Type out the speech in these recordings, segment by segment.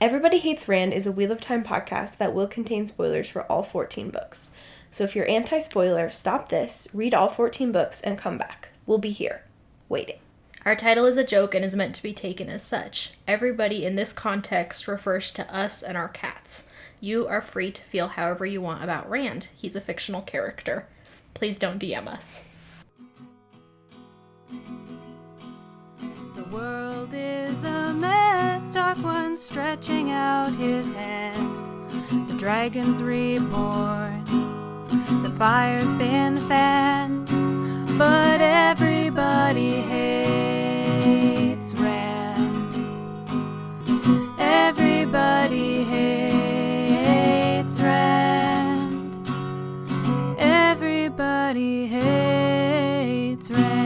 Everybody Hates Rand is a Wheel of Time podcast that will contain spoilers for all 14 books. So if you're anti-spoiler, stop this, read all 14 books, and come back. We'll be here, waiting. Our title is a joke and is meant to be taken as such. Everybody in this context refers to us and our cats. You are free to feel however you want about Rand. He's a fictional character. Please don't DM us. The world is a mess, Dark One stretching out his hand. The dragon's reborn, the fire's been fanned, but everybody hates Rand. Everybody hates Rand. Everybody hates Rand.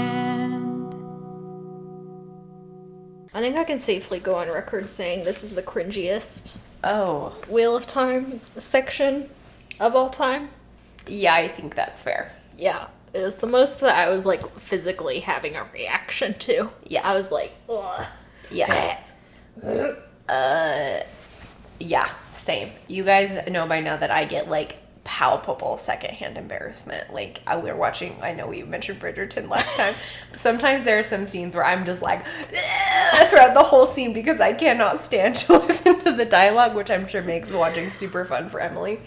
I think I can safely go on record saying this is the cringiest Oh, Wheel of Time section of all time. yeah, I think that's fair. Yeah, it was the most that I was, like, physically having a reaction to. Yeah. I was like, ugh. Yeah. Yeah, same. You guys know by now that I get, like, palpable secondhand embarrassment. Like, we're watching, I know we mentioned Bridgerton last time, but sometimes there are some scenes where I'm just like, throughout the whole scene because I cannot stand to listen to the dialogue, which I'm sure makes watching super fun for Emily.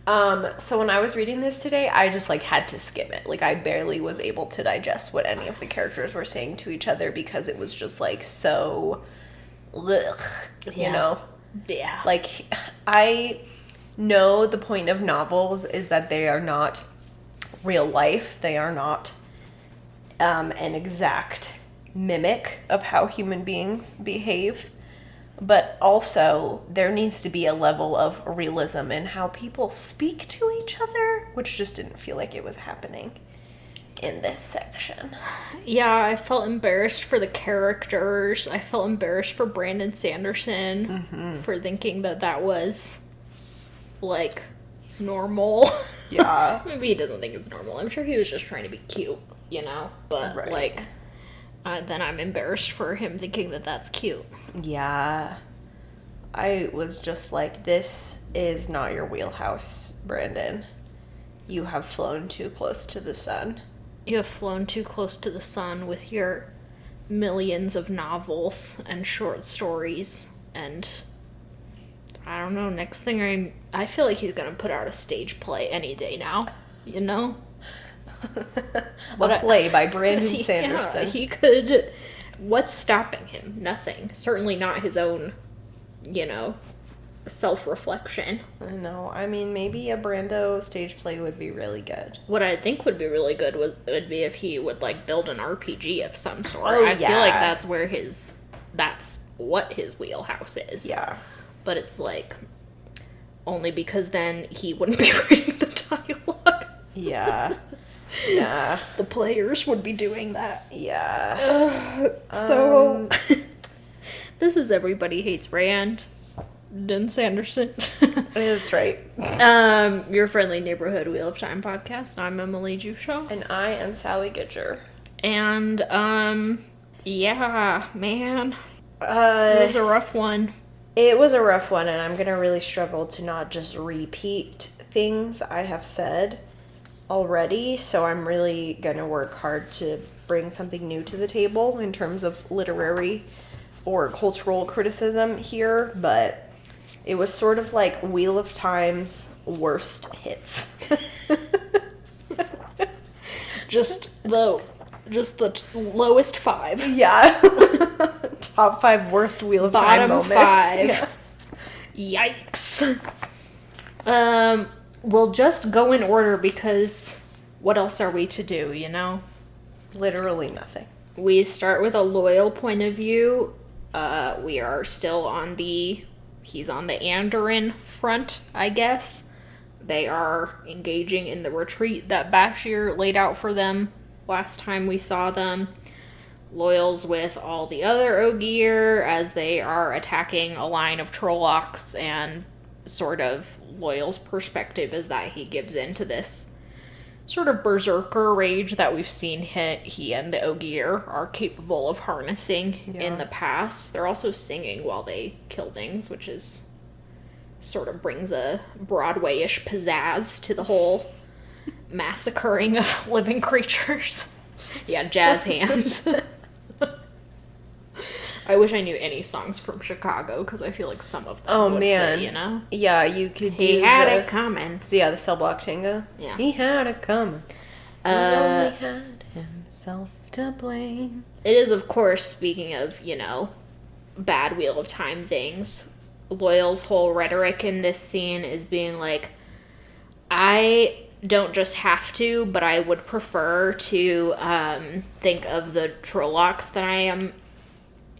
So when I was reading this today, I just, like, had to skim it. Like, I barely was able to digest what any of the characters were saying to each other because it was just, like, so, ugh, you know? Yeah. Like, I know the point of novels is that they are not real life. They are not an exact mimic of how human beings behave. But also, there needs to be a level of realism in how people speak to each other, which just didn't feel like it was happening in this section. Yeah, I felt embarrassed for the characters. I felt embarrassed for Brandon Sanderson for thinking that that was, like, normal. Yeah. Maybe he doesn't think it's normal. I'm sure he was just trying to be cute, you know? But, Right. like, then I'm embarrassed for him thinking that that's cute. Yeah. I was just like, this is not your wheelhouse, Brandon. You have flown too close to the sun. You have flown too close to the sun with your millions of novels and short stories, and I don't know, next thing I feel like he's gonna put out a stage play any day now, you know? A play by Brandon Sanderson. Yeah, he could. What's stopping him? Nothing. Certainly not his own, you know, self-reflection. No, I mean, maybe a Brando stage play would be really good. What I think would be really good would be if he would, like, build an RPG of some sort. Oh, I feel like yeah. that's what his wheelhouse is. Yeah. But it's, like, only because then he wouldn't be reading the dialogue. Yeah. Yeah. The players would be doing that. Yeah. So, this is Everybody Hates Rand. Dan Sanderson. That's right. Your friendly neighborhood Wheel of Time podcast. I'm Emily Jushaw. And I am Sally Gidger. And, yeah, man. It was a rough one. It was a rough one, and I'm going to really struggle to not just repeat things I have said already, so I'm really going to work hard to bring something new to the table in terms of literary or cultural criticism here, but it was sort of like Wheel of Time's worst hits. Just the lowest 5. Yeah. Top 5 worst Wheel of Time Bottom moments. 5. Yeah. Yikes. We'll just go in order because what else are we to do, you know? Literally nothing. We start with a loyal point of view. We are still he's on the Andoran front, I guess. They are engaging in the retreat that Bashir laid out for them last time we saw them. Loyal's with all the other Ogier as they are attacking a line of Trollocs, and sort of Loyal's perspective is that he gives in to this sort of berserker rage that we've seen he and the Ogier are capable of harnessing in the past. They're also singing while they kill things, which is sort of brings a Broadway-ish pizzazz to the whole massacring of living creatures. Yeah, jazz hands. I wish I knew any songs from Chicago, because I feel like some of them would fit, you know? Yeah, you could do He had it coming. So yeah, the cell block tango. Yeah. He had it coming. He only had himself to blame. It is, of course, speaking of, you know, bad Wheel of Time things, Loyal's whole rhetoric in this scene is being like, I don't just have to, but I would prefer to think of the Trollocs that I am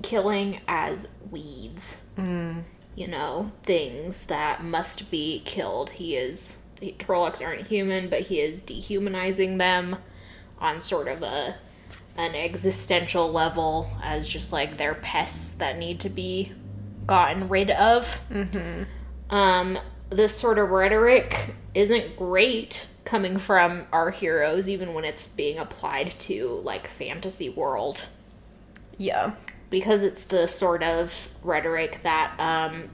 killing as weeds. You know, things that must be killed. The Trollocs aren't human, but he is dehumanizing them on sort of an existential level as just like they're pests that need to be gotten rid of. This sort of rhetoric isn't great coming from our heroes, even when it's being applied to like fantasy world. Yeah. Because it's the sort of rhetoric that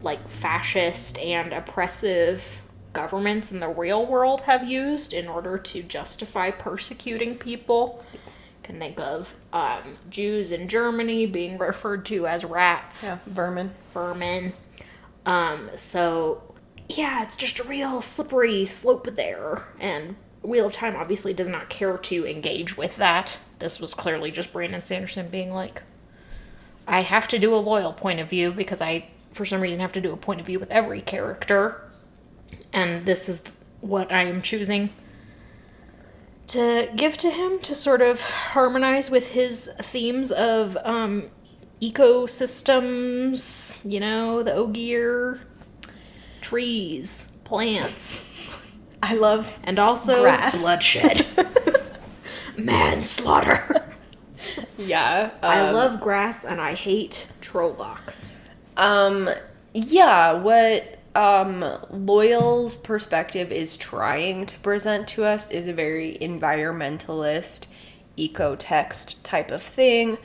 like fascist and oppressive governments in the real world have used in order to justify persecuting people. You can think of Jews in Germany being referred to as rats. Yeah, vermin. So yeah, it's just a real slippery slope there, and Wheel of Time obviously does not care to engage with that. This was clearly just Brandon Sanderson being like, I have to do a loyal point of view because I, for some reason, have to do a point of view with every character. And this is what I am choosing to give to him to sort of harmonize with his themes of ecosystems, you know, the Ogier, trees, plants. I love and also grass. Bloodshed. Manslaughter. Yeah. I love grass and I hate Trollocs. Yeah, what Loyal's perspective is trying to present to us is a very environmentalist, eco-text type of thing.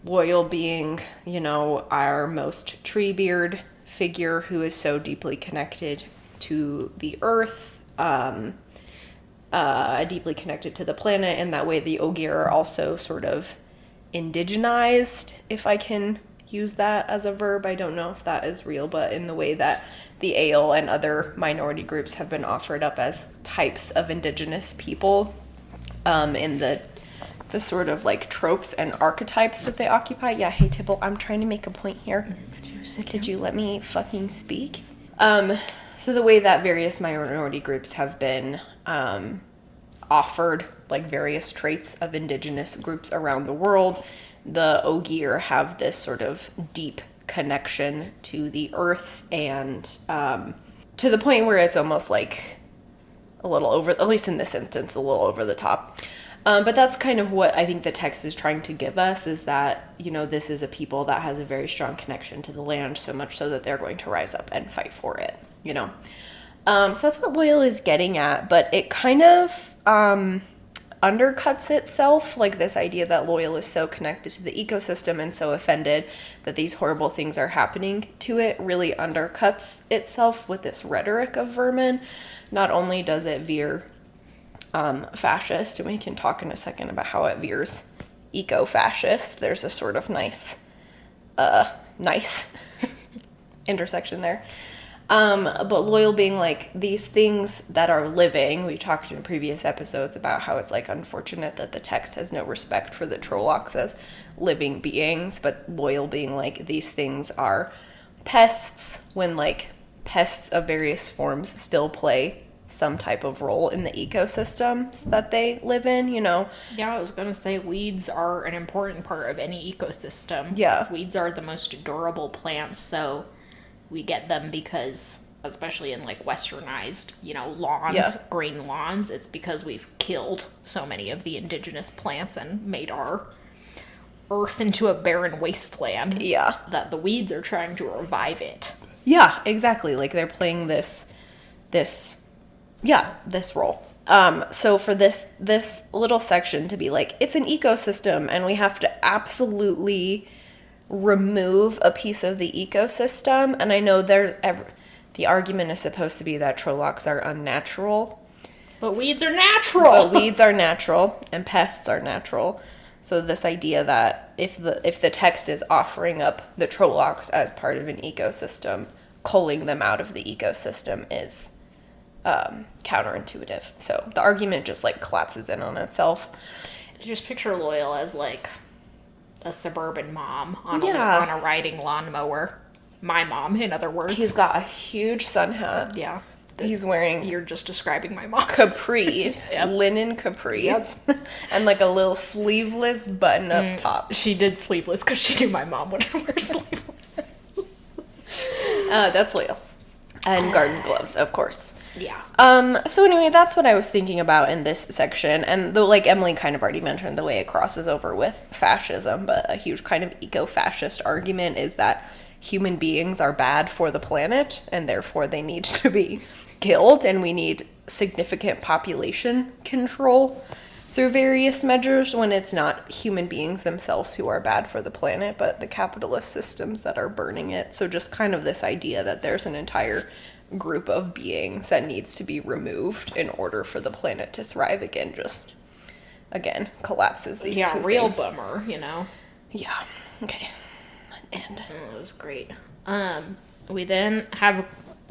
Loyal being, you know, our most Treebeard figure who is so deeply connected to the earth, deeply connected to the planet, and that way the Ogier are also sort of indigenized, if I can use that as a verb. I don't know if that is real, but in the way that the Ale and other minority groups have been offered up as types of indigenous people, in the sort of like tropes and archetypes that they occupy. Yeah, hey Tibble, I'm trying to make a point here. Could you let me fucking speak? So the way that various minority groups have been offered like various traits of indigenous groups around the world, the Ogier have this sort of deep connection to the earth, and to the point where it's almost like a little over, at least in this instance, a little over the top. But that's kind of what I think the text is trying to give us, is that, you know, this is a people that has a very strong connection to the land, so much so that they're going to rise up and fight for it, you know. So that's what Loyal is getting at, but it kind of undercuts itself, like this idea that Loyal is so connected to the ecosystem and so offended that these horrible things are happening to it really undercuts itself with this rhetoric of vermin. Not only does it veer fascist, and we can talk in a second about how it veers eco-fascist. There's a sort of nice intersection there. But Loyal being like, these things that are living, we talked in previous episodes about how it's like unfortunate that the text has no respect for the Trollocs as living beings, but Loyal being like, these things are pests, when like pests of various forms still play some type of role in the ecosystems that they live in, you know? Yeah, I was gonna say weeds are an important part of any ecosystem. Yeah. Weeds are the most durable plants, so we get them because, especially in like westernized, you know, lawns, green lawns, it's because we've killed so many of the indigenous plants and made our earth into a barren wasteland. Yeah. That the weeds are trying to revive it. Yeah, exactly. Like they're playing this role. So for this little section to be like, it's an ecosystem and we have to absolutely remove a piece of the ecosystem. And I know the argument is supposed to be that Trollocs are unnatural. But weeds are natural. But weeds are natural and pests are natural. So this idea that if the text is offering up the Trollocs as part of an ecosystem, culling them out of the ecosystem is counterintuitive. So the argument just like collapses in on itself. Just picture Loyal as like a suburban mom on a riding lawnmower. My mom, in other words. He's got a huge sun hat. Yeah. He's wearing... You're just describing my mom. Capris. Yep. Linen capris. Yep. And like a little sleeveless button-up top. She did sleeveless because she knew my mom wouldn't wear sleeveless. That's Loyal. And garden gloves, of course. Yeah. So anyway, that's what I was thinking about in this section. And though, like Emily kind of already mentioned, the way it crosses over with fascism, but a huge kind of eco-fascist argument is that human beings are bad for the planet and therefore they need to be killed, and we need significant population control through various measures when it's not human beings themselves who are bad for the planet, but the capitalist systems that are burning it. So just kind of this idea that there's an entire group of beings that needs to be removed in order for the planet to thrive again, just again collapses these two real things. Bummer, Yeah. Okay. And it was great. We then have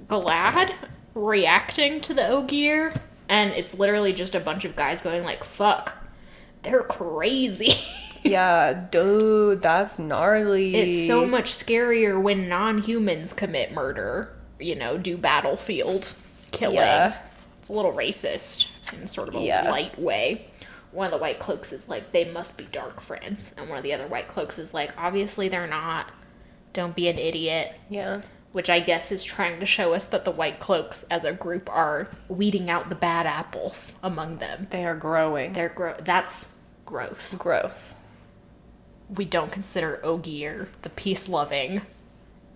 Glad reacting to the Ogier, and it's literally just a bunch of guys going like, fuck, they're crazy. Yeah, dude, that's gnarly. It's so much scarier when non-humans commit murder, do battlefield killing. Yeah. It's a little racist in sort of a light way. One of the White Cloaks is like, they must be dark friends. And one of the other White Cloaks is like, obviously they're not. Don't be an idiot. Yeah. Which I guess is trying to show us that the White Cloaks as a group are weeding out the bad apples among them. They are growing. That's growth. Growth. We don't consider Ogier the peace-loving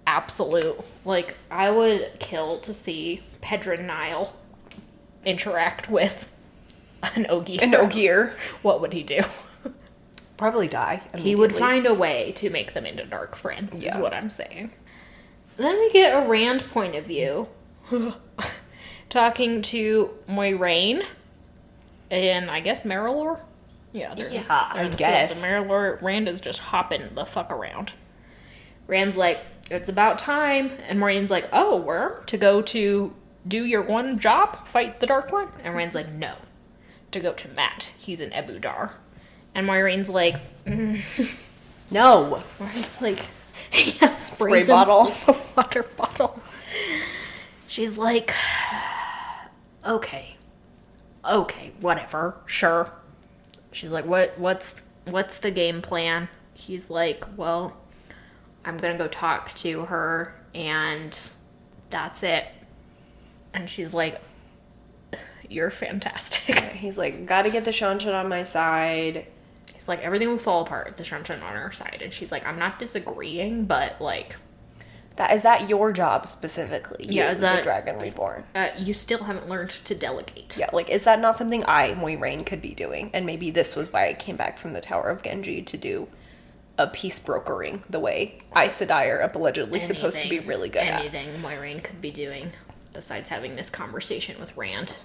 absolute. Like, I would kill to see Pedron Nile interact with an Ogier. An Ogier. What would he do? Probably die. He would find a way to make them into dark friends, Yeah. is what I'm saying. Then we get a Rand point of view. Talking to Moiraine and I guess Marilor? Yeah, I guess. So Marilor, Rand is just hopping the fuck around. Rand's like, it's about time. And Moiraine's like, oh, Worm, to go to do your one job? Fight the Dark One? And Rand's like, no. To go to Matt. He's in Ebudar. And Moiraine's like, No. Rand's like, yeah, Spray bottle. With a water bottle. She's like, okay, whatever, sure. She's like, what's the game plan? He's like, well, I'm gonna go talk to her, and that's it. And she's like, you're fantastic. He's like, gotta get the Shanshan on my side. He's like, everything will fall apart if the Shanshan on our side. And she's like, I'm not disagreeing, but like... Is that your job specifically? Yeah, is that... the Dragon Reborn? You still haven't learned to delegate. Yeah, like, is that not something Moiraine, could be doing? And maybe this was why I came back from the Tower of Genji to do a peace brokering the way Aes Sedai are allegedly supposed to be really good at. Anything Moiraine could be doing besides having this conversation with Rand.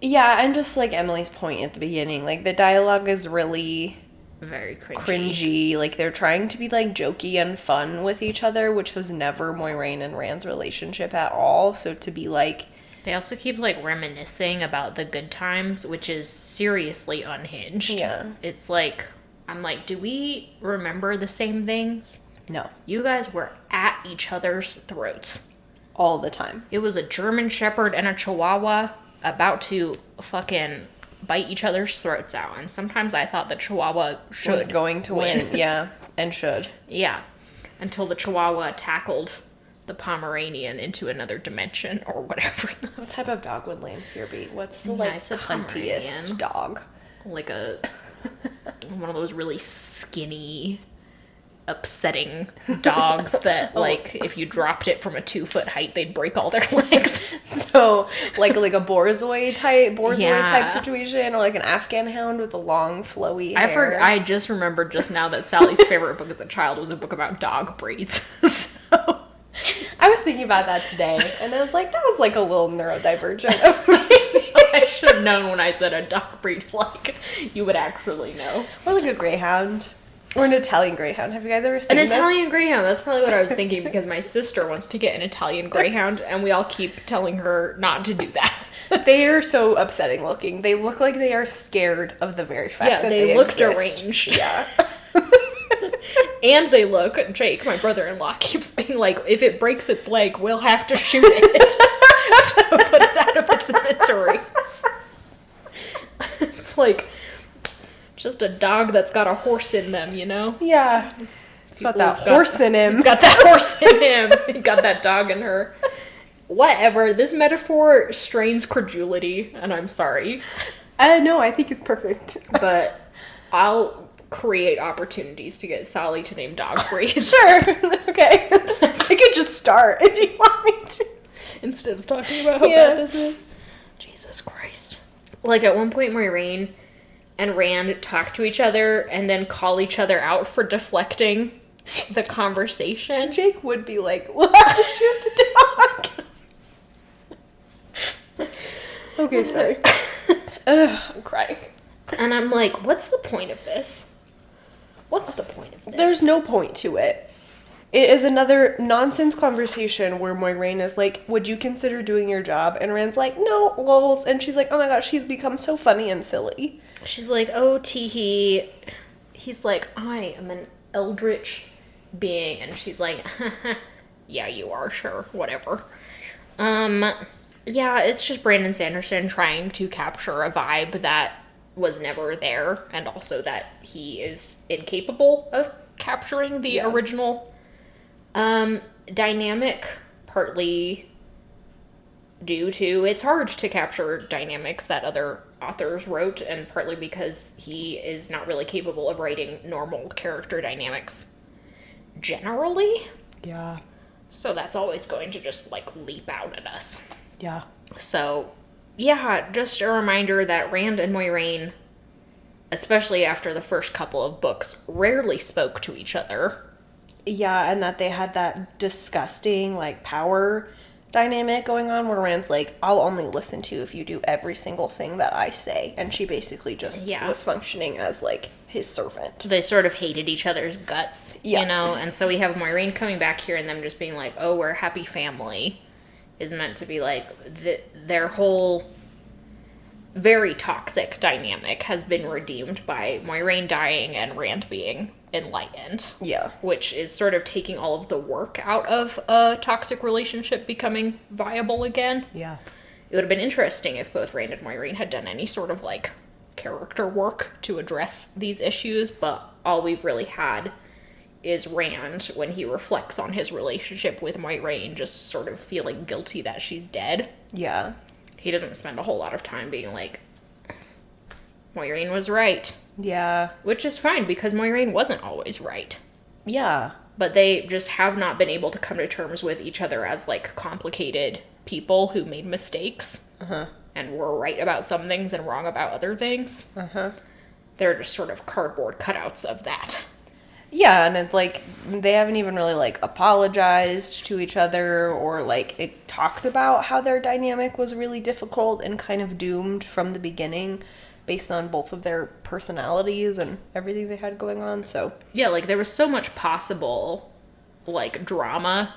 Yeah, and just like Emily's point at the beginning, like the dialogue is really very cringy. Like they're trying to be like jokey and fun with each other, which was never Moiraine and Rand's relationship at all. So to be like... They also keep like reminiscing about the good times, which is seriously unhinged. Yeah. It's like, I'm like, do we remember the same things? No. You guys were at each other's throats. All the time. It was a German Shepherd and a Chihuahua about to fucking bite each other's throats out. And sometimes I thought the Chihuahua was going to win. Yeah, and should. Yeah. Until the Chihuahua tackled the Pomeranian into another dimension or whatever. What type of dog would Lanfear be? What's the cuntiest Pomeranian. dog? Like a one of those really skinny upsetting dogs that, like, if you dropped it from a 2-foot height, they'd break all their legs. So, like a borzoi type Yeah. situation, or like an Afghan hound with a long, flowy hair. I just remembered just now that Sally's favorite book as a child was a book about dog breeds. So I was thinking about that today, and I was like, that was like a little neurodivergent of me. I should have known when I said a dog breed, like, you would actually know. Or like a greyhound. Or an Italian greyhound. Have you guys ever seen An them? Italian greyhound, that's probably what I was thinking, because my sister wants to get an Italian greyhound, and we all keep telling her not to do that. They are so upsetting looking. They look like they are scared of the very fact that they look exist. deranged. Yeah. And they look, Jake, my brother-in-law, keeps being like, if it breaks its leg, we'll have to shoot it to put it out of its misery. It's like just a dog that's got a horse in them, you know? Yeah. It's got that horse in him. He's got that horse in him. He got that dog in her. Whatever. This metaphor strains credulity, and I'm sorry. No, I think it's perfect. But I'll create opportunities to get Sally to name dog breeds. Sure. That's okay. I could just start if you want me to. Instead of talking about how bad this is. Jesus Christ. Like, at one point, Moiraine and Rand talk to each other and then call each other out for deflecting the conversation. Jake would be like, we'll have to shoot the dog. Okay, sorry. Ugh, I'm crying. And I'm like, what's the point of this? What's the point of this? There's no point to it. It is another nonsense conversation where Moiraine is like, would you consider doing your job? And Rand's like, no, lols. And she's like, oh my gosh, he's become so funny and silly. She's like, oh, teehee. He's like, I am an eldritch being. And she's like, yeah, you are, sure, whatever. Yeah, it's just Brandon Sanderson trying to capture a vibe that was never there, and also that he is incapable of capturing the original dynamic, partly due to it's hard to capture dynamics that other authors wrote, and partly because he is not really capable of writing normal character dynamics generally. Yeah. So that's always going to just, like, leap out at us. Yeah. So, yeah, just a reminder that Rand and Moiraine, especially after the first couple of books, rarely spoke to each other. Yeah, and that they had that disgusting, like, power dynamic going on where Rand's like, I'll only listen to you if you do every single thing that I say. And she basically just was functioning as, like, his servant. They sort of hated each other's guts, you know? And so we have Moiraine coming back here and them just being like, oh, we're a happy family, is meant to be like, their whole very toxic dynamic has been redeemed by Moiraine dying and Rand being enlightened. Yeah. Which is sort of taking all of the work out of a toxic relationship becoming viable again. Yeah. It would have been interesting if both Rand and Moiraine had done any sort of, like, character work to address these issues, but all we've really had is Rand, when he reflects on his relationship with Moiraine, just sort of feeling guilty that she's dead. Yeah. He doesn't spend a whole lot of time being like, Moiraine was right. Yeah. Which is fine, because Moiraine wasn't always right. Yeah. But they just have not been able to come to terms with each other as, like, complicated people who made mistakes. Uh-huh. And were right about some things and wrong about other things. Uh-huh. They're just sort of cardboard cutouts of that. Yeah, and it's like, they haven't even really, like, apologized to each other or, like, it talked about how their dynamic was really difficult and kind of doomed from the beginning based on both of their personalities and everything they had going on, so. Yeah, like, there was so much possible, like, drama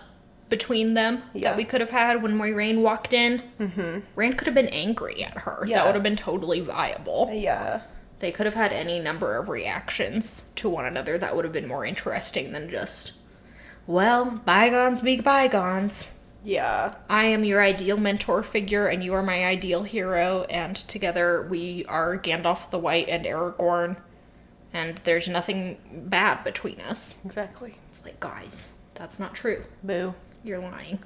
between them that we could have had when Moiraine walked in. Mm-hmm. Rand could have been angry at her. Yeah. That would have been totally viable. Yeah. They could have had any number of reactions to one another that would have been more interesting than just, well, bygones be bygones. Yeah. I am your ideal mentor figure, and you are my ideal hero, and together we are Gandalf the White and Aragorn, and there's nothing bad between us. Exactly. It's like, guys, that's not true. Boo. You're lying.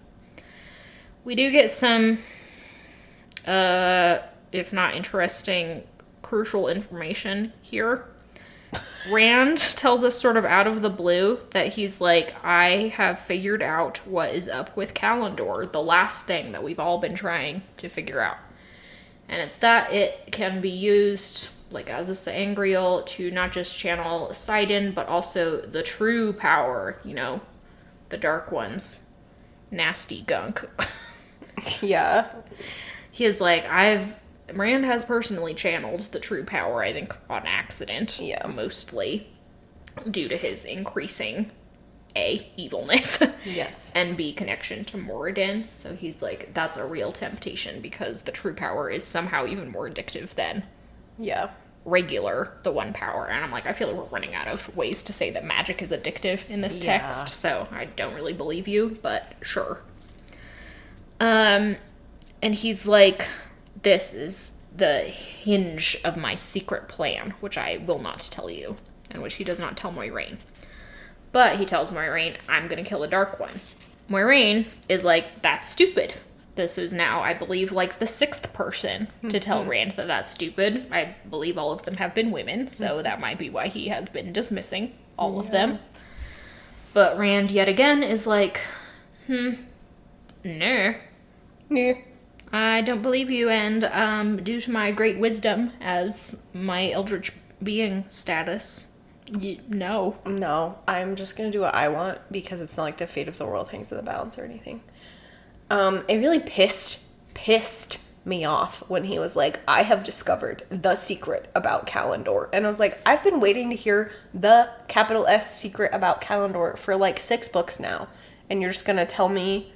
We do get some, if not interesting, crucial information here. Rand tells us sort of out of the blue that he's like, I have figured out what is up with Kalendor, the last thing that we've all been trying to figure out. And it's that it can be used, like, as a sangreal to not just channel Sidon, but also the true power, you know, the Dark One's nasty gunk. Yeah. He is like, Rand has personally channeled the true power, I think, on accident. Yeah. Mostly due to his increasing, A, evilness. Yes. And B, connection to Moradin. So he's like, that's a real temptation because the true power is somehow even more addictive than Yeah. regular, the one power. And I'm like, I feel like we're running out of ways to say that magic is addictive in this text. So I don't really believe you, but sure. And he's like, this is the hinge of my secret plan, which I will not tell you, and which he does not tell Moiraine. But he tells Moiraine, I'm gonna kill a Dark One. Moiraine is like, that's stupid. This is now, I believe, like the 6th person to tell Rand that that's stupid. I believe all of them have been women, so that might be why he has been dismissing all of them. But Rand, yet again, is like, no. Yeah. I don't believe you, and due to my great wisdom as my eldritch being status, no. No, I'm just gonna do what I want because it's not like the fate of the world hangs in the balance or anything. It really pissed me off when he was like, I have discovered the secret about Kalendor. And I was like, I've been waiting to hear the capital S secret about Kalendor for like 6 books now. And you're just gonna tell me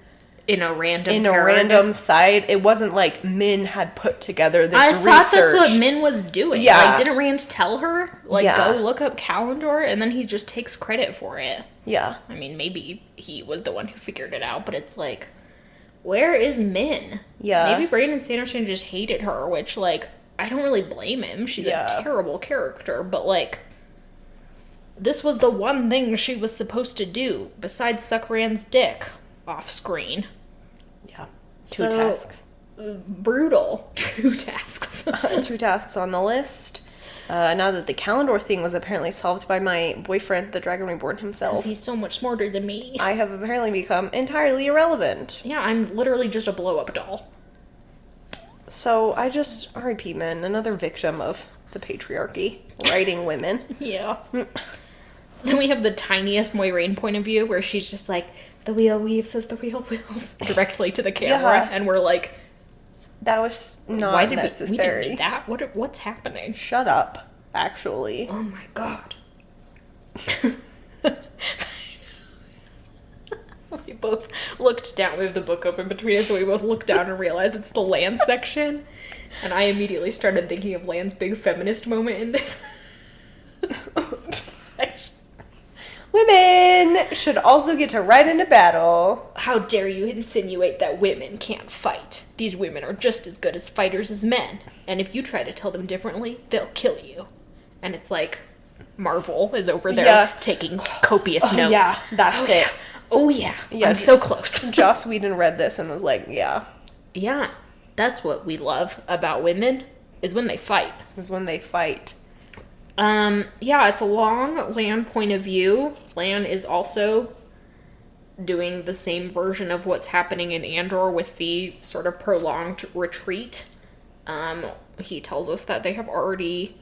In a random in a random side. It wasn't like Min had put together this research. thought that's what Min was doing. Yeah. Like, didn't Rand tell her? Like, Yeah. go look up Kalendor, and then he just takes credit for it. Yeah. I mean, maybe he was the one who figured it out, but it's like, where is Min? Yeah. Maybe Brandon Sanderson just hated her, which, like, I don't really blame him. She's a terrible character, but, like, this was the one thing she was supposed to do, besides suck Rand's dick off screen. Yeah. 2 tasks. Brutal. 2 tasks. 2 tasks on the list. Now that the Kalendor thing was apparently solved by my boyfriend, the Dragon Reborn himself, He's so much smarter than me. I have apparently become entirely irrelevant. Yeah, I'm literally just a blow-up doll. So I just, R.I.P. men, another victim of the patriarchy, writing women. Yeah. Then we have the tiniest Moiraine point of view, where she's just like, the wheel weaves as the wheel wills, directly to the camera, Yeah. and we're like, That was not why did necessary. we didn't need that? What's happening? Shut up, actually. Oh my god. We both looked down. We have the book open between us, so we both looked down and realized it's the Lan section. And I immediately started thinking of Lan's big feminist moment in this section. Women should also get to ride into battle. How dare you insinuate that women can't fight? These women are just as good as fighters as men. And if you try to tell them differently, they'll kill you. And it's like, Marvel is over there taking copious notes. Yeah, that's it. Yeah. Oh yeah, Yeah, I'm so close. Joss Whedon read this and was like, yeah. Yeah, that's what we love about women, is when they fight. Is when they fight. Yeah, it's a long Lan point of view. Lan is also doing the same version of what's happening in Andor with the sort of prolonged retreat. He tells us that they have already,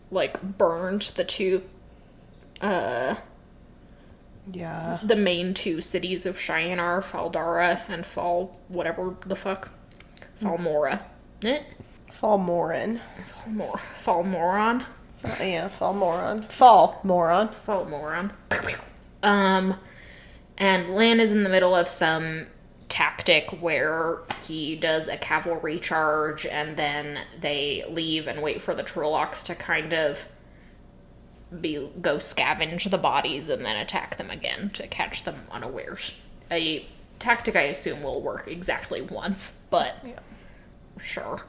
like, burned the 2, Yeah. the main 2 cities of Shianar, Faldara, and whatever the fuck. Falmora. Falmoran. Falmoron. Yeah, Falmoran. Falmoran. Falmoron. And Lan is in the middle of some tactic where he does a cavalry charge and then they leave and wait for the Trollocs to kind of go scavenge the bodies and then attack them again to catch them unawares. A tactic I assume will work exactly once, but sure.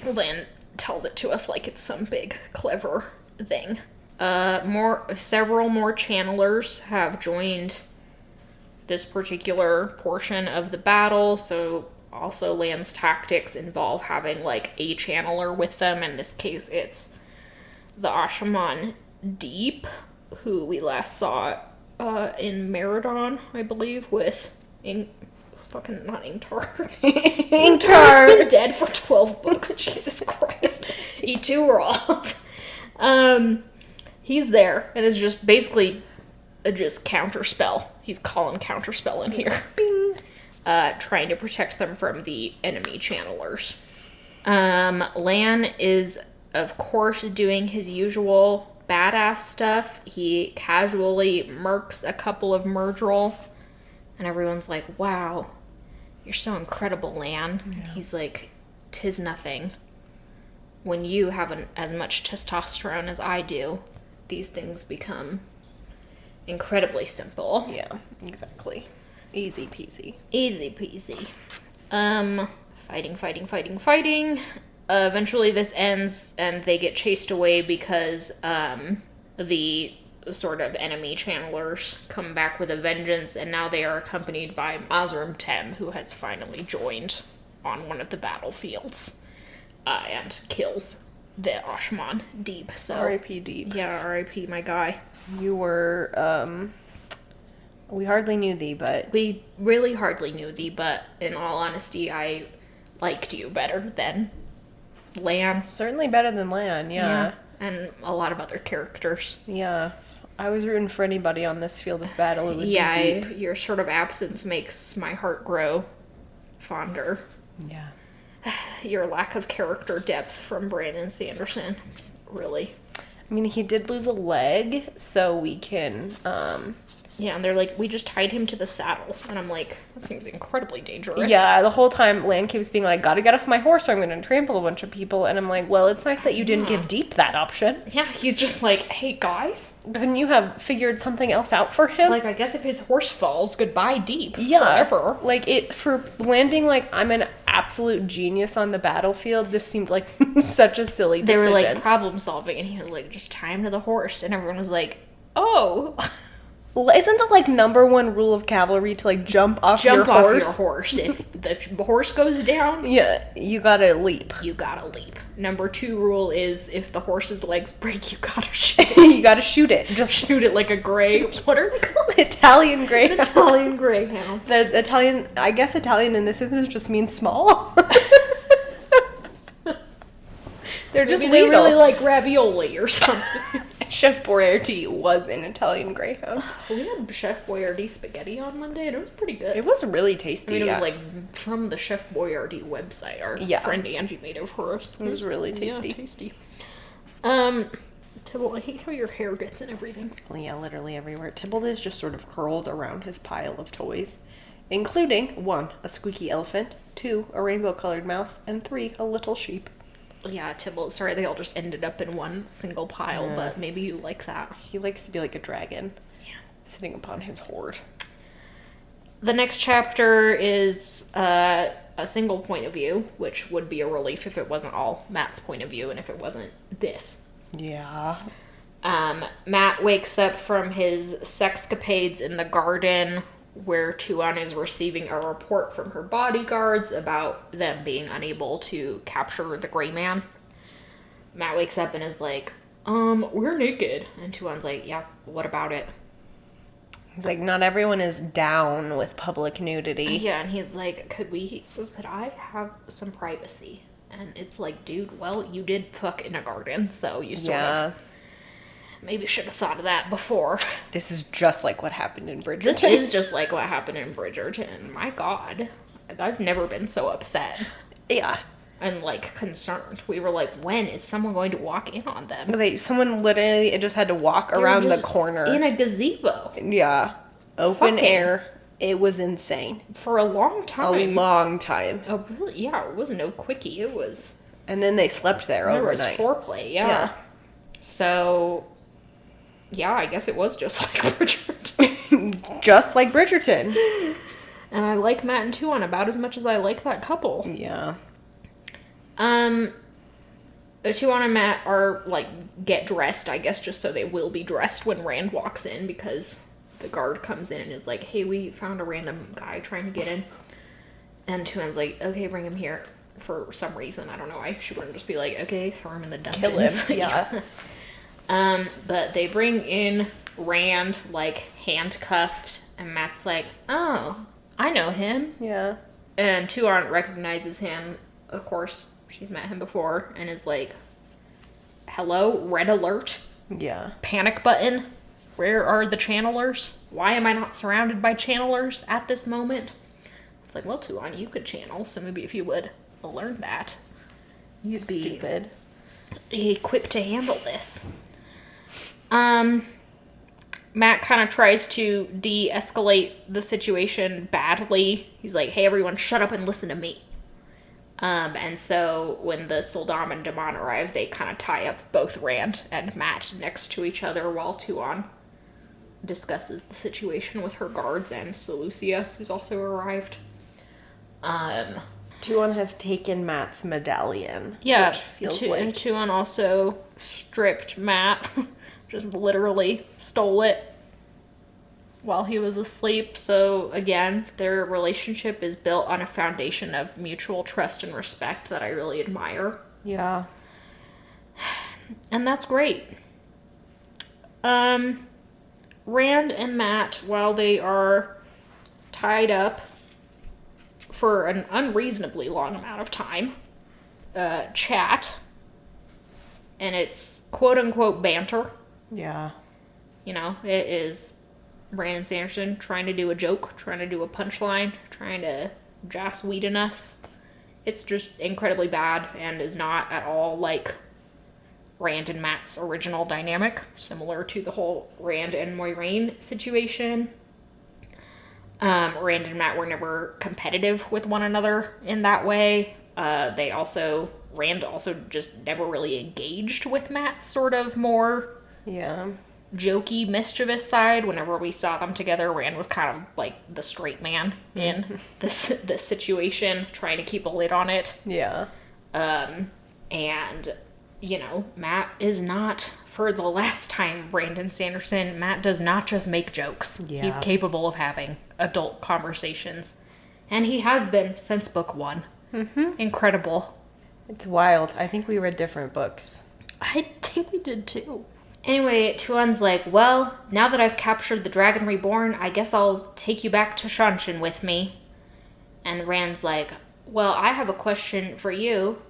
Lan tells it to us like it's some big, clever thing. Several more channelers have joined this particular portion of the battle, so also Lan's tactics involve having, like, a channeler with them. In this case, it's the Ashaman Deepe, who we last saw in Meridon, I believe, with not Ingtar. Ingtar's been dead for 12 books. Jesus Christ. You two are old. He's there, and is just basically just counterspell. He's calling counterspell in here. Bing. Trying to protect them from the enemy channelers. Lan is, of course, doing his usual badass stuff. He casually murks a couple of Murdrol, and everyone's like, wow, you're so incredible, Lan. Yeah. And he's like, 'tis nothing. When you have as much testosterone as I do, these things become incredibly simple. Yeah, exactly. Easy peasy. Easy peasy. Fighting. Eventually this ends and they get chased away because the sort of enemy channelers come back with a vengeance, and now they are accompanied by Azram Tem, who has finally joined on one of the battlefields and kills the Ashman Deepe. So R.I.P. Deepe. Yeah, R.I.P. my guy. You were we hardly knew thee, but we really hardly knew thee, but in all honesty, I liked you better than Lan. Certainly better than Lan, yeah. And a lot of other characters. Yeah. I was rooting for anybody on this field of battle. It would be Deepe. Your sort of absence makes my heart grow fonder. Yeah. Your lack of character depth from Brandon Sanderson, really. I mean, he did lose a leg, so we can, Yeah, and they're like, we just tied him to the saddle. And I'm like, that seems incredibly dangerous. Yeah, the whole time Lan keeps being like, gotta get off my horse or I'm gonna trample a bunch of people. And I'm like, well, it's nice that you didn't give Deepe that option. Yeah, he's just like, hey, guys. Couldn't you have figured something else out for him? Like, I guess if his horse falls, goodbye, Deepe. Yeah. Forever. Like, for Lan being like, I'm an absolute genius on the battlefield, this seemed like such a silly decision. They were like, problem solving. And he was like, just tie him to the horse. And everyone was like, oh. Well, isn't the, like, number one rule of cavalry to, like, jump off your horse? If the horse goes down... Yeah, you gotta leap. Number 2 rule is, if the horse's legs break, you gotta shoot it. You gotta shoot it. Just shoot it like a gray... What are they called? Italian greyhound. Italian greyhound. The Italian... I guess Italian in this instance just means small. They're just Maybe they really like ravioli or something. Chef Boyardee was an Italian greyhound. We had Chef Boyardee spaghetti on Monday, and it was pretty good. It was really tasty. I mean, it was like from the Chef Boyardee website. Our friend Angie made it for us. It was really tasty. Yeah, tasty. Tybalt, I hate how your hair gets in everything. Well, yeah, literally everywhere. Tybalt is just sort of curled around his pile of toys, including 1, a squeaky elephant, 2, a rainbow-colored mouse, and 3, a little sheep. Yeah, Tybalt, sorry, they all just ended up in one single pile, but maybe you like that. He likes to be like a dragon, sitting upon his hoard. The next chapter is a single point of view, which would be a relief if it wasn't all Matt's point of view and if it wasn't this. Yeah. Matt wakes up from his sexcapades in the garden, where Tuan is receiving a report from her bodyguards about them being unable to capture the Gray Man. Matt wakes up and is like, we're naked. And Tuan's like, yeah, what about it? He's like, not everyone is down with public nudity. Yeah, and he's like, could I have some privacy? And it's like, dude, well, you did fuck in a garden, so you sort of maybe should have thought of that before. This is just like what happened in Bridgerton. This is just like what happened in Bridgerton. My God. I've never been so upset. Yeah. And, like, concerned. We were like, when is someone going to walk in on them? Someone literally just had to walk around the corner. In a gazebo. Yeah. Open air. It was insane. For a long time. A long time. Oh, really? Yeah, it wasn't no quickie. It was... And then they slept there overnight. There was foreplay, yeah. So... Yeah, I guess it was just like Bridgerton. Just like Bridgerton. And I like Matt and Tuan about as much as I like that couple. Yeah. Tuan and Matt are, like, get dressed, I guess, just so they will be dressed when Rand walks in, because the guard comes in and is like, hey, we found a random guy trying to get in. And Tuan's like, okay, bring him here. For some reason, I don't know why. She wouldn't just be like, okay, throw him in the dungeons. Kill him, yeah. But they bring in Rand, like, handcuffed, and Matt's like, oh, I know him. Yeah. And Tuon recognizes him, of course, she's met him before, and is like, hello, red alert, Yeah. panic button, where are the channelers? Why am I not surrounded by channelers at this moment? It's like, well, Tuon, you could channel, so maybe if you would learn that, you'd be Stupid. equipped to handle this. Matt kind of tries to de-escalate the situation badly. He's like, hey, everyone, shut up and listen to me. And so when the Soldam and Damon arrive, they kind of tie up both Rand and Matt next to each other while Tuon discusses the situation with her guards and Seleucia, who's also arrived. Tuon has taken Matt's medallion. Yeah, Which feels like... Tuon also stripped Matt, just literally stole it while he was asleep. So again, their relationship is built on a foundation of mutual trust and respect that I really admire. Yeah. And that's great. Rand and Matt, while they are tied up for an unreasonably long amount of time, chat. And it's quote-unquote banter. Yeah. You know, it is Brandon Sanderson trying to do a joke, trying to do a punchline, trying to Joss Whedon us. It's just incredibly bad and is not at all like Rand and Matt's original dynamic, similar to the whole Rand and Moiraine situation. Rand and Matt were never competitive with one another in that way. Rand also just never really engaged with Matt's sort of more Yeah. jokey, mischievous side. Whenever we saw them together, Rand was kind of like the straight man in this situation, trying to keep a lid on it. Yeah. And, you know, Matt is not, for the last time, Brandon Sanderson, Matt does not just make jokes. Yeah. He's capable of having adult conversations. And he has been since book 1. Mm-hmm. Incredible. It's wild. I think we read different books. I think we did too. Anyway, Tuon's like, well, now that I've captured the Dragon Reborn, I guess I'll take you back to Shanshan with me. And Rand's like, well, I have a question for you.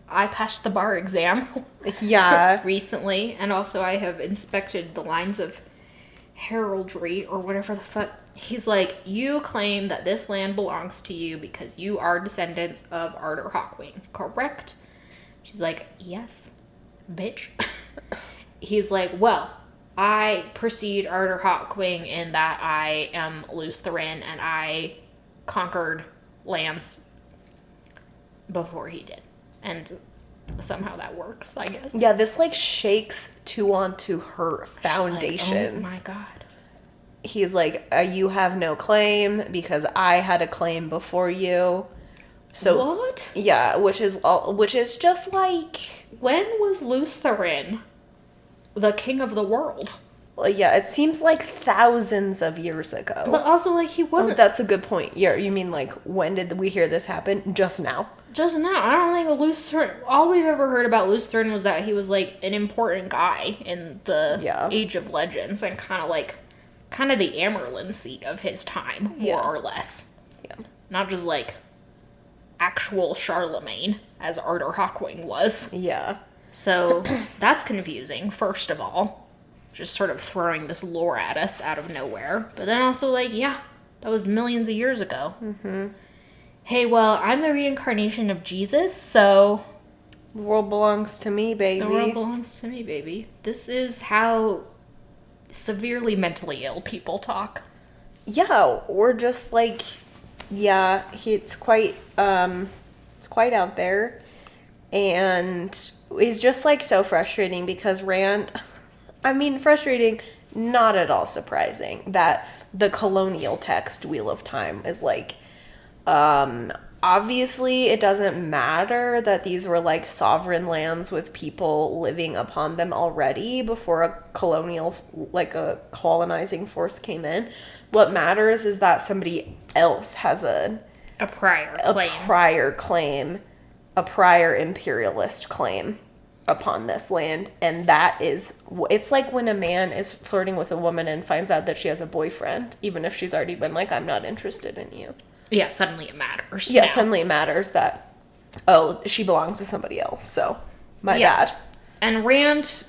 I passed the bar exam Yeah. recently, and also I have inspected the lines of heraldry or whatever the fuck. He's like, you claim that this land belongs to you because you are descendants of Arthur Hawkwing, correct? She's like, yes, bitch. He's like, well, I precede Arthur Hawkwing in that I am Luce Therin and I conquered lands before he did. And somehow that works, I guess. Yeah, this like shakes Tuon to her foundations. Like, oh my god. He's like, you have no claim because I had a claim before you. So What? yeah, which is just like, When was Luce Therin the king of the world? yeah, it seems like thousands of years ago. But also, like, he wasn't... That's a good point. Yeah, you mean like, when did we hear this happen? Just now. Just now. I don't think Luce Therin... All we've ever heard about Luce Therin was that he was, like, an important guy in the Age of Legends and kind of the Amerlin seat of his time, more or less. Yeah. Not just, like, actual Charlemagne, as Arthur Hawkwing was. Yeah. So, that's confusing, first of all. Just sort of throwing this lore at us out of nowhere. But then also, like, yeah, that was millions of years ago. Mm-hmm. Hey, well, I'm the reincarnation of Jesus, so... The world belongs to me, baby. The world belongs to me, baby. This is how severely mentally ill people talk. Yeah, or just like, yeah, it's quite out there. And it's just like so frustrating because Rand... I mean, frustrating, not at all surprising that the colonial text Wheel of Time is like, obviously it doesn't matter that these were like sovereign lands with people living upon them already before a colonizing force came in. What matters is that somebody else has a prior claim, a prior imperialist claim upon this land, and that is, it's like when a man is flirting with a woman and finds out that she has a boyfriend, even if she's already been like, I'm not interested in you. Yeah, suddenly it matters. Yeah, now. suddenly it matters that, oh, she belongs to somebody else, so my bad. And Rand,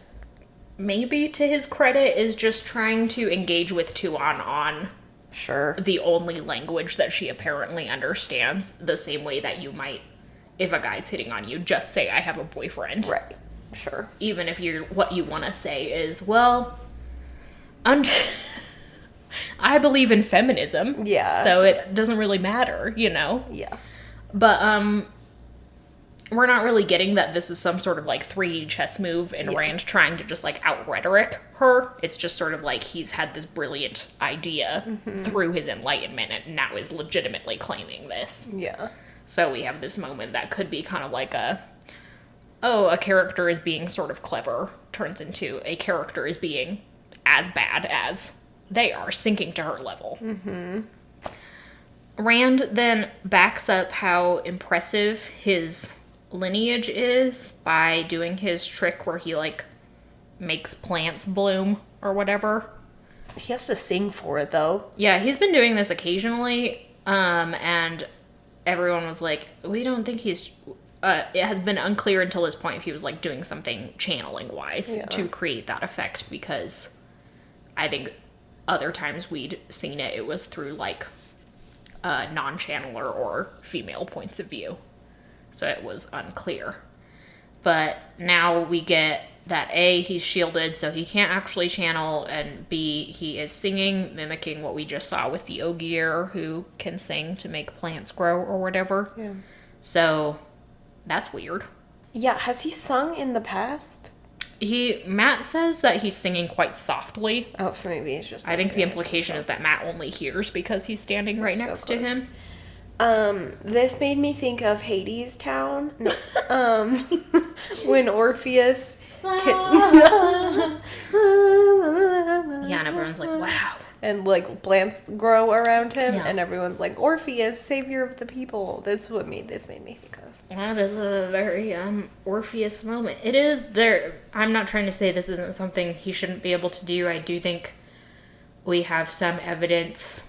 maybe to his credit, is just trying to engage with Tuon on Sure. the only language that she apparently understands, the same way that you might, if a guy's hitting on you, just say, I have a boyfriend. Right. Sure. Even if what you want to say is, well, I believe in feminism. Yeah. So it doesn't really matter, you know? Yeah. But, we're not really getting that this is some sort of, like, 3D chess move and Rand trying to just, like, out-rhetoric her. It's just sort of like he's had this brilliant idea through his enlightenment and now is legitimately claiming this. Yeah. So we have this moment that could be kind of like a character is being sort of clever turns into a character is being as bad as they are, sinking to her level. Mm-hmm. Rand then backs up how impressive his lineage is by doing his trick where he, like, makes plants bloom or whatever. He has to sing for it, though. Yeah, he's been doing this occasionally, and everyone was like, we don't think he's... it has been unclear until this point if he was, like, doing something channeling-wise to create that effect, because I think other times we'd seen it, it was through, like, non-channeler or female points of view. So it was unclear. But now we get that A, he's shielded, so he can't actually channel, and B, he is singing, mimicking what we just saw with the Ogier, who can sing to make plants grow or whatever. Yeah. So that's weird. Yeah, has he sung in the past? Matt says that he's singing quite softly. Oh, so maybe he's just... I think the implication is that Matt only hears because he's standing right next to him. This made me think of Hades Town. No, when Orpheus... Yeah, and everyone's like, wow. And, like, plants grow around him, Yeah. and everyone's like, Orpheus, savior of the people. That's what this made me think of. That is a very Orpheus moment. It is there. I'm not trying to say this isn't something he shouldn't be able to do. I do think we have some evidence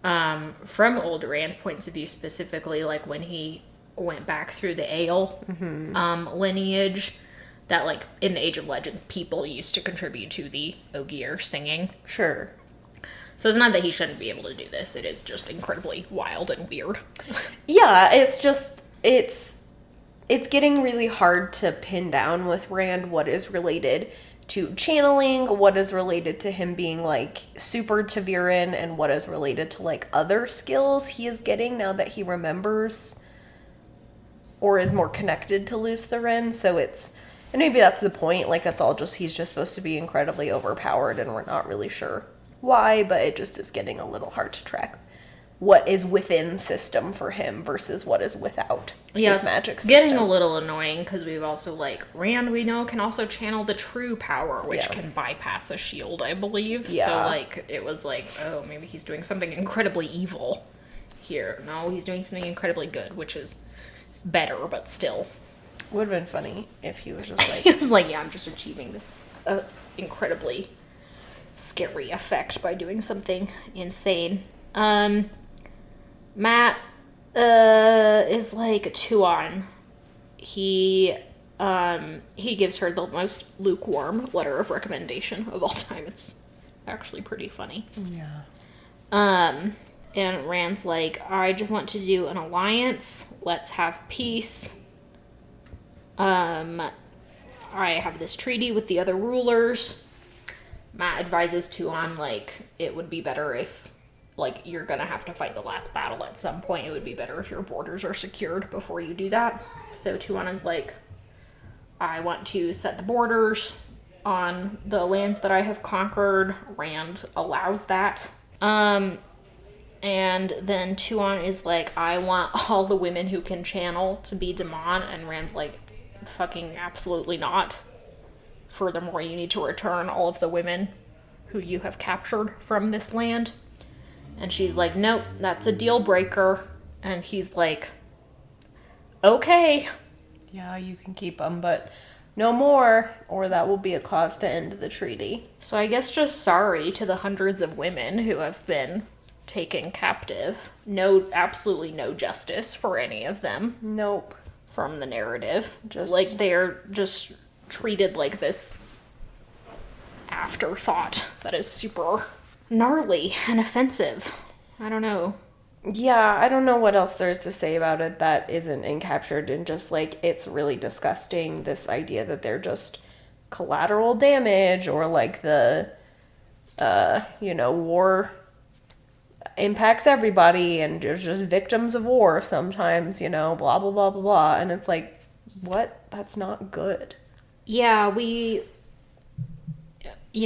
from old Rand points of view, specifically like when he went back through the Ale lineage, that, like, in the Age of Legends, people used to contribute to the Ogier singing. Sure. So it's not that he shouldn't be able to do this. It is just incredibly wild and weird. Yeah, it's just, it's getting really hard to pin down with Rand what is related to channeling, what is related to him being, like, super Taviran, and what is related to, like, other skills he is getting now that he remembers or is more connected to Luthien. So it's, and maybe that's the point, like, it's all just, he's just supposed to be incredibly overpowered, and we're not really sure why, but it just is getting a little hard to track what is within system for him versus what is without his magic system. Getting a little annoying because we've also, like, Rand, we know, can also channel the true power, which can bypass a shield, I believe. Yeah. So, like, it was like, oh, maybe he's doing something incredibly evil here. No, he's doing something incredibly good, which is better, but still. Would have been funny if he was just like... He was like, yeah, I'm just achieving this incredibly scary effect by doing something insane. Matt is like Tuon. He gives her the most lukewarm letter of recommendation of all time. It's actually pretty funny. Yeah. And Rand's like, I just want to do an alliance. Let's have peace. I have this treaty with the other rulers. Matt advises Tuon, like, it would be better if, like, you're gonna have to fight the last battle at some point. It would be better if your borders are secured before you do that. So Tuon is like, I want to set the borders on the lands that I have conquered. Rand allows that. And then Tuon is like, I want all the women who can channel to be Daemon. And Rand's like, fucking absolutely not. Furthermore, you need to return all of the women who you have captured from this land. And she's like, nope, that's a deal breaker. And he's like, okay. Yeah, you can keep them, but no more, or that will be a cause to end the treaty. So I guess just sorry to the hundreds of women who have been taken captive. Absolutely no justice for any of them. Nope. From the narrative. Just like they're just treated like this afterthought that is super gnarly and offensive. I don't know. Yeah, I don't know what else there is to say about it that isn't encaptured in just, like, it's really disgusting, this idea that they're just collateral damage, or, like, the, war impacts everybody, and there's just victims of war sometimes, blah, blah, blah, blah, blah, and it's like, what? That's not good. Yeah,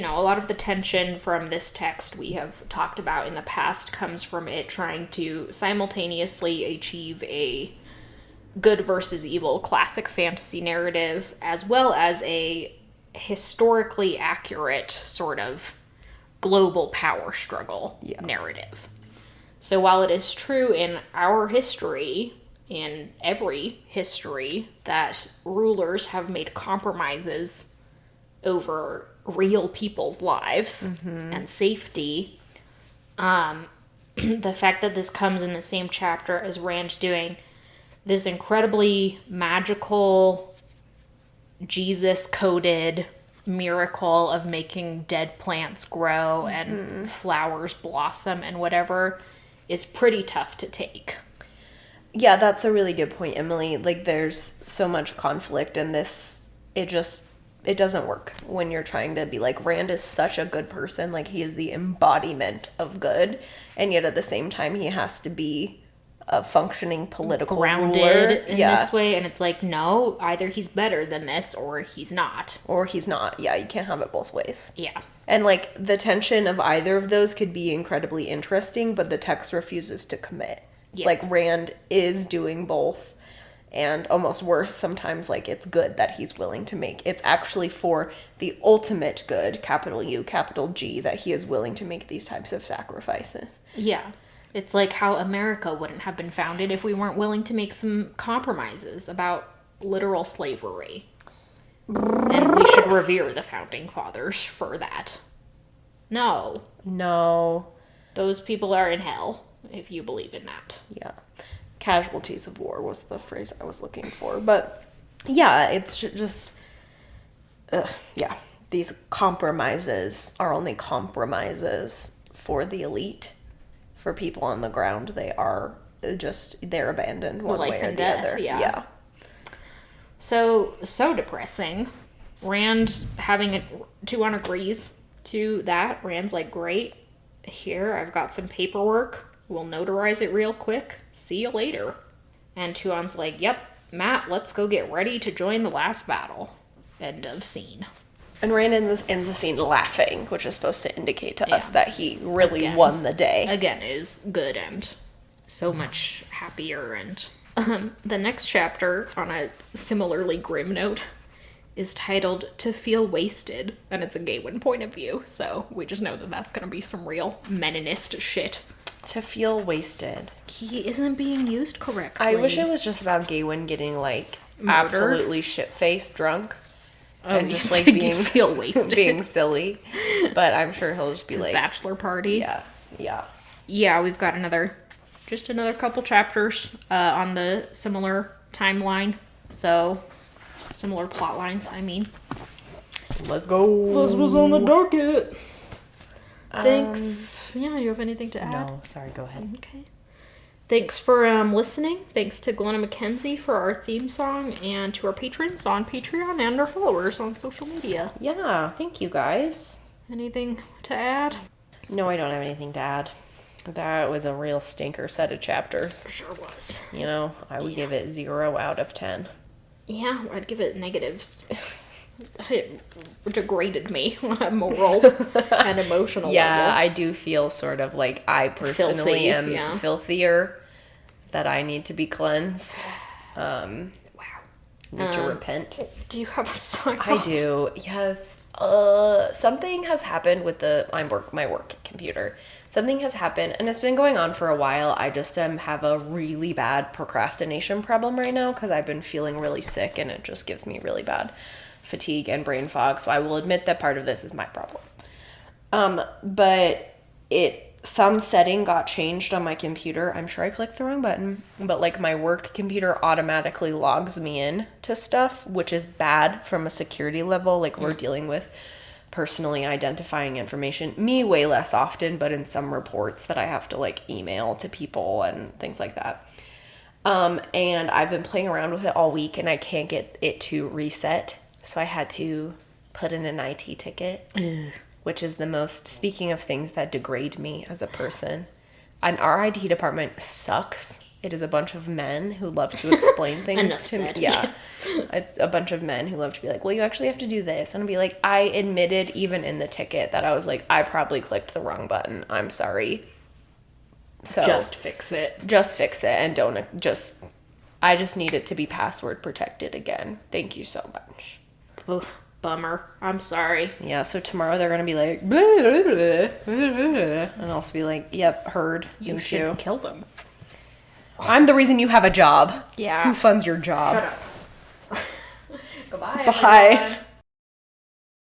a lot of the tension from this text we have talked about in the past comes from it trying to simultaneously achieve a good versus evil classic fantasy narrative, as well as a historically accurate sort of global power struggle narrative. So while it is true in our history, in every history, that rulers have made compromises over real people's lives and safety, the fact that this comes in the same chapter as Rand doing this incredibly magical, Jesus-coded miracle of making dead plants grow and flowers blossom and whatever is pretty tough to take. Yeah, that's a really good point, Emily. Like, there's so much conflict in this. It doesn't work when you're trying to be like, Rand is such a good person. Like, he is the embodiment of good. And yet at the same time, he has to be a functioning political grounded ruler. In this way. And it's like, no, either he's better than this or he's not. Or he's not. Yeah, you can't have it both ways. Yeah. And, like, the tension of either of those could be incredibly interesting, but the text refuses to commit. It's like Rand is doing both. And almost worse, sometimes, like, it's good that he's willing to make. It's actually for the ultimate good, capital U, capital G, that he is willing to make these types of sacrifices. Yeah. It's like how America wouldn't have been founded if we weren't willing to make some compromises about literal slavery. And we should revere the founding fathers for that. No. Those people are in hell, if you believe in that. Yeah. Casualties of war was the phrase I was looking for. But, yeah, it's just... These compromises are only compromises for the elite. For people on the ground, they're abandoned one Life way or and the death, other. yeah. So depressing. Rand having Tuon agrees to that. Rand's like, great. Here, I've got some paperwork. We'll notarize it real quick. See you later. And Tuon's like, yep, Matt, let's go get ready to join the last battle. End of scene. And Rand ends the scene laughing, which is supposed to indicate to us that he really won the day. Again, is good and so much happier. And the next chapter, on a similarly grim note, is titled To Feel Wasted, and it's a Gawain point of view, so we just know that that's going to be some real Meninist shit. To feel wasted. He isn't being used correctly. I wish it was just about Gawain getting, like, murdered, absolutely shit-faced drunk. And just, like, feel wasted. being silly. But I'm sure he'll just be it's like... his bachelor party. Yeah. Yeah, we've got another couple chapters on the similar timeline. So, similar plot lines, I mean. Let's go. This was on the docket. Thanks. Yeah, you have anything to add? No, sorry, go ahead. Okay. Thanks for listening. Thanks to Glenna McKenzie for our theme song, and to our patrons on Patreon and our followers on social media. Yeah, thank you guys. Anything to add? No, I don't have anything to add. That was a real stinker set of chapters. Sure was. I would give it 0 out of 10. Yeah, I'd give it negatives. It degraded me on a moral and emotional level. I do feel sort of like I personally am filthier, that I need to be cleansed. Need to repent. Do you have a sign off? I do, yes. Something has happened with my work computer. Something has happened, and it's been going on for a while. I just have a really bad procrastination problem right now because I've been feeling really sick, and it just gives me really bad fatigue and brain fog. So I will admit that part of this is my problem. But some setting got changed on my computer. I'm sure I clicked the wrong button, but like my work computer automatically logs me in to stuff, which is bad from a security level. Like we're dealing with personally identifying information, me way less often, but in some reports that I have to like email to people and things like that. And I've been playing around with it all week and I can't get it to reset. So I had to put in an IT ticket. Which is the most, speaking of things that degrade me as a person, our IT department sucks. It is a bunch of men who love to explain things to me. Yeah. It's a bunch of men who love to be like, well, you actually have to do this. And I'll be like, I admitted even in the ticket that I was like, I probably clicked the wrong button. I'm sorry. So Just fix it. Just fix it and I just need it to be password protected again. Thank you so much. Ugh, bummer. I'm sorry. Yeah, so tomorrow they're going to be like, blah, blah, blah, blah, blah, and I'll be like, yep, heard. You should kill them. I'm the reason you have a job. Yeah. Who funds your job? Shut up. Goodbye. Bye. Everyone.